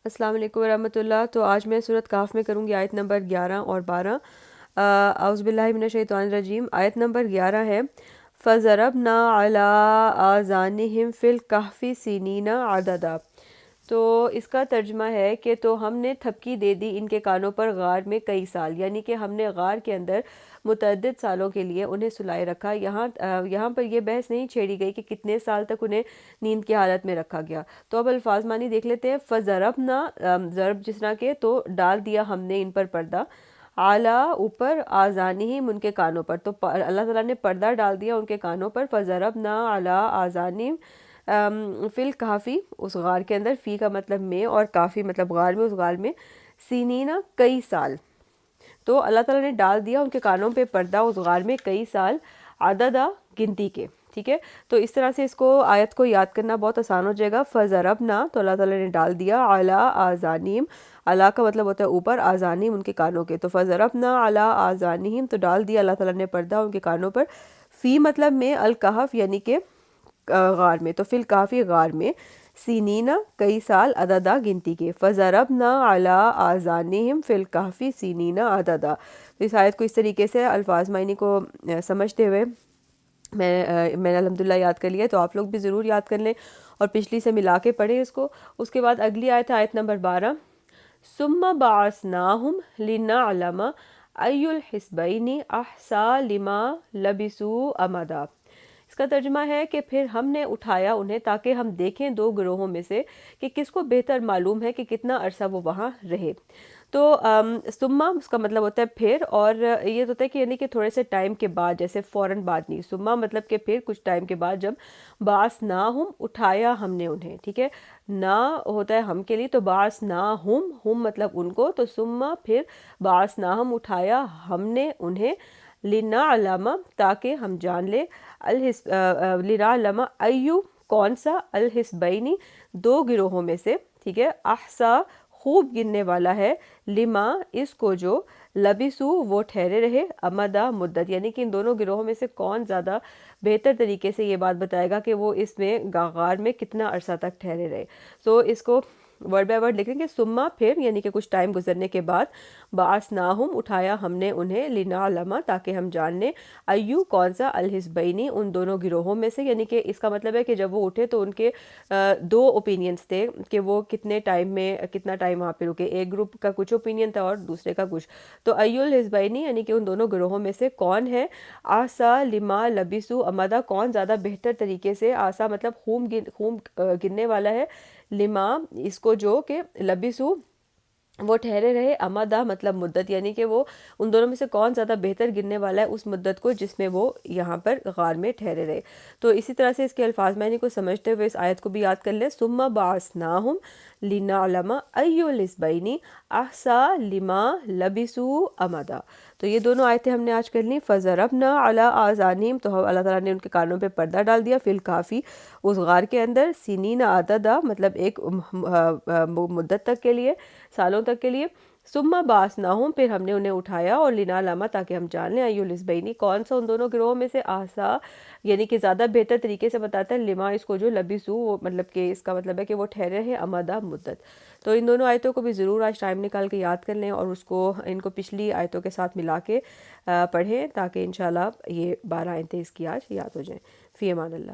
السلام علیکم ورحمۃ اللہ۔ تو آج میں سورۃ کہف میں کروں گی آیت نمبر 11 اور 12۔ اعوذ باللہ من الشیطان الرجیم۔ آیت نمبر 11 ہے فَضَرَبْنَا عَلَىٰ آذَانِهِمْ فِي الْكَهْفِ سِنِينَ عَدَدًا۔ تو اس کا ترجمہ ہے کہ تو ہم نے تھپکی دے دی ان کے کانوں پر غار میں کئی سال، یعنی کہ ہم نے غار کے اندر متعدد سالوں کے لیے انہیں سلائے رکھا۔ یہاں پر یہ بحث نہیں چھیڑی گئی کہ کتنے سال تک انہیں نیند کی حالت میں رکھا گیا۔ تو اب الفاظ معنی دیکھ لیتے ہیں۔ فَضَرَبْنَا، ضرب جس طرح کے تو ڈال دیا ہم نے ان پر پردہ، اعلیٰ اوپر، آذانہم ان کے کانوں پر، تو اللہ تعالیٰ نے پردہ ڈال دیا ان کے کانوں پر۔ فَضَرَبْنَا عَلَىٰ آذَانِهِمْ فی الکہفی، اس غار کے اندر، فی کا مطلب میں اور کافی مطلب غار میں، اس غار میں، سینینا کئی سال، تو اللہ تعالیٰ نے ڈال دیا ان کے کانوں پہ پردہ اس غار میں کئی سال، عددہ گنتی کے، ٹھیک ہے۔ تو اس طرح سے اس کو آیت کو یاد کرنا بہت آسان ہو جائے گا۔ فَضَرَبْنَا، تو اللہ تعالیٰ نے ڈال دیا، عَلَىٰ آذَانِهِمْ، عَلَىٰ کا مطلب ہوتا ہے اوپر، آذانِهِمْ ان کے کانوں کے، تو فَضَرَبْنَا عَلَىٰ آذَانِهِمْ، تو ڈال دیا اللہ تعالیٰ نے پردہ ان کے کانوں پر، فی مطلب میں، الکہف یعنی کہ غار میں، تو فی الکہفی غار میں، سینینا کئی سال، عددہ گنتی کے، فَضَرَبْنَا عَلَىٰ آذَانِهِمْ فِي الْكَهْفِ سِنِينَ عَدَدًا۔ اس آیت کو اس طریقے سے الفاظ معنی کو سمجھتے ہوئے میں نے الحمدللہ یاد کر لیا، تو آپ لوگ بھی ضرور یاد کر لیں اور پچھلی سے ملا کے پڑھیں اس کو۔ اس کے بعد اگلی آیت ہے آیت نمبر 12۔ ثُمَّ بَعَثْنَاهُمْ لِنَعْلَمَ أَيُّ الْحِزْبَيْنِ أَحْصَىٰ لِمَا لَبِثُوا أَمَدًا۔ اس کا ترجمہ ہے کہ پھر ہم نے اٹھایا انہیں تاکہ ہم دیکھیں دو گروہوں میں سے کہ کس کو بہتر معلوم ہے کہ کتنا عرصہ وہ وہاں رہے۔ تو ثم اس کا مطلب ہوتا ہے پھر، اور یہ ہوتا ہے کہ یعنی کہ تھوڑے سے ٹائم کے بعد، جیسے فوراً بعد نہیں، ثم مطلب کہ پھر کچھ ٹائم کے بعد، جب بعثناہم اٹھایا ہم نے انہیں، ٹھیک ہے، نا ہوتا ہے ہم کے لیے، تو بعثناہم، ہم مطلب ان کو، تو ثم پھر بعثناہم اٹھایا ہم نے انہیں، لنعلم تاکہ ہم جان لیں، لنعلم ایو کون سا، الحزبینی دو گروہوں میں سے، ٹھیک ہے، احصا خوب گننے والا ہے، لما اس کو جو، لبسو وہ ٹھہرے رہے، امدا مدت، یعنی کہ ان دونوں گروہوں میں سے کون زیادہ بہتر طریقے سے یہ بات بتائے گا کہ وہ اس میں غار میں کتنا عرصہ تک ٹھہرے رہے۔ تو اس کو ورڈ بائی ورڈ لکھیں گے، ثم پھر، یعنی کہ کچھ ٹائم گزرنے کے بعد، بعثناہم اٹھایا ہم نے انہیں، لنعلم تاکہ ہم جان لیں، ایو کون سا، الحزبینی ان دونوں گروہوں میں سے، یعنی کہ اس کا مطلب ہے کہ جب وہ اٹھے تو ان کے دو اوپینینز تھے کہ وہ کتنے ٹائم میں کتنا ٹائم وہاں پہ رکے، ایک گروپ کا کچھ اوپینین تھا اور دوسرے کا کچھ، تو ایو الحزبینی یعنی کہ ان دونوں گروہوں میں سے کون ہے، آسا لما لبسو امدا کون زیادہ بہتر طریقے سے، آسا مطلب خوب گننے والا ہے، لما اس کو جو کہ لبسو وہ ٹھہرے رہے، امدا مطلب مدت، یعنی کہ وہ ان دونوں میں سے کون زیادہ بہتر گننے والا ہے اس مدت کو جس میں وہ یہاں پر غار میں ٹھہرے رہے۔ تو اسی طرح سے اس کے الفاظ معنی کو سمجھتے ہوئے اس آیت کو بھی یاد کر لیں۔ ثم بعثناہم لنعلم ایو الحزبین احصیٰ لما لبثوا امدا۔ تو یہ دونوں آیتیں ہم نے آج کر لیں۔ فضربنا علی آذانہم، تو اللہ تعالیٰ نے ان کے کانوں پہ پردہ ڈال دیا، فی الکافی اس غار کے اندر، سنین عددا مطلب ایک مدت تک کے لیے، سالوں تک کے لیے، ثم بعثناہم پھر ہم نے انہیں اٹھایا، اور لنعلم تاکہ ہم جان لیں، ایو الحزبین کون سا ان دونوں گروہوں میں سے، احصیٰ یعنی کہ زیادہ بہتر طریقے سے بتاتا ہے، لما اس کو جو، لبثوا وہ مطلب کہ اس کا مطلب ہے کہ وہ ٹھہرے ہیں، امدا مدت۔ تو ان دونوں آیتوں کو بھی ضرور آج ٹائم نکال کے یاد کر لیں، اور اس کو ان کو پچھلی آیتوں کے ساتھ ملا کے پڑھیں، تاکہ انشاءاللہ یہ 12 آیتیں اس کی آج یاد ہو جائیں۔ فی امان اللہ۔